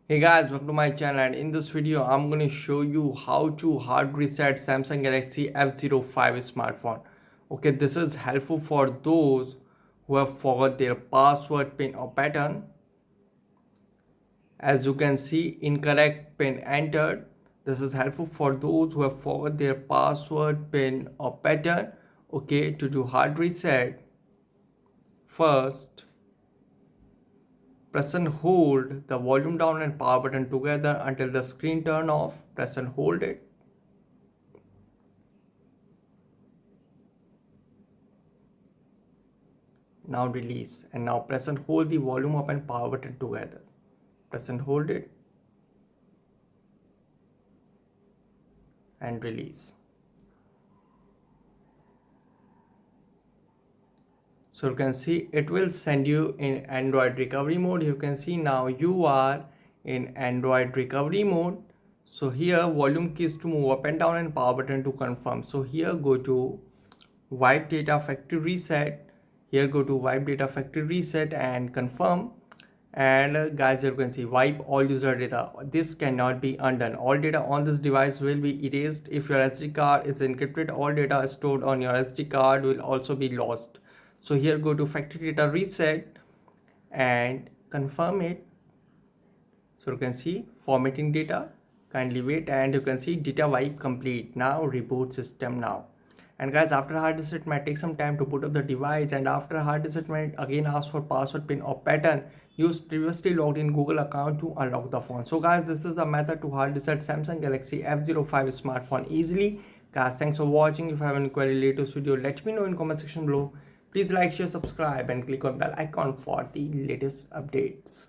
Hey guys, welcome to my channel, and in this video I'm going to show you how to hard reset Samsung Galaxy F05 smartphone. Okay, this is helpful for those who have forgot their password, pin or pattern. As you can see, incorrect pin entered. This is helpful for those who have forgot their password, pin or pattern. Okay, to do hard reset, first press and hold the volume down and power button together until the screen turn off. Press and hold it. Now release, and now press and hold the volume up and power button together. Press and hold it and release. So you can see it will send you in Android recovery mode. You can see now you are in Android recovery mode. So here volume keys to move up and down and power button to confirm. So here go to wipe data factory reset. Here go to wipe data factory reset and confirm. And guys, you can see wipe all user data. This cannot be undone. All data on this device will be erased. If your SD card is encrypted, all data stored on your SD card will also be lost. So here go to factory data reset and confirm it. So you can see formatting data, kindly wait, and you can see data wipe complete. Now reboot system now. And guys, after hard reset might take some time to boot up the device, and after hard reset might again ask for password, pin or pattern. Use previously logged in Google account to unlock the phone. So guys, this is the method to hard reset Samsung Galaxy F05 smartphone easily. Guys, thanks for watching. If you have any query related to this video, let me know in comment section below. Please like, share, subscribe and click on bell icon for the latest updates.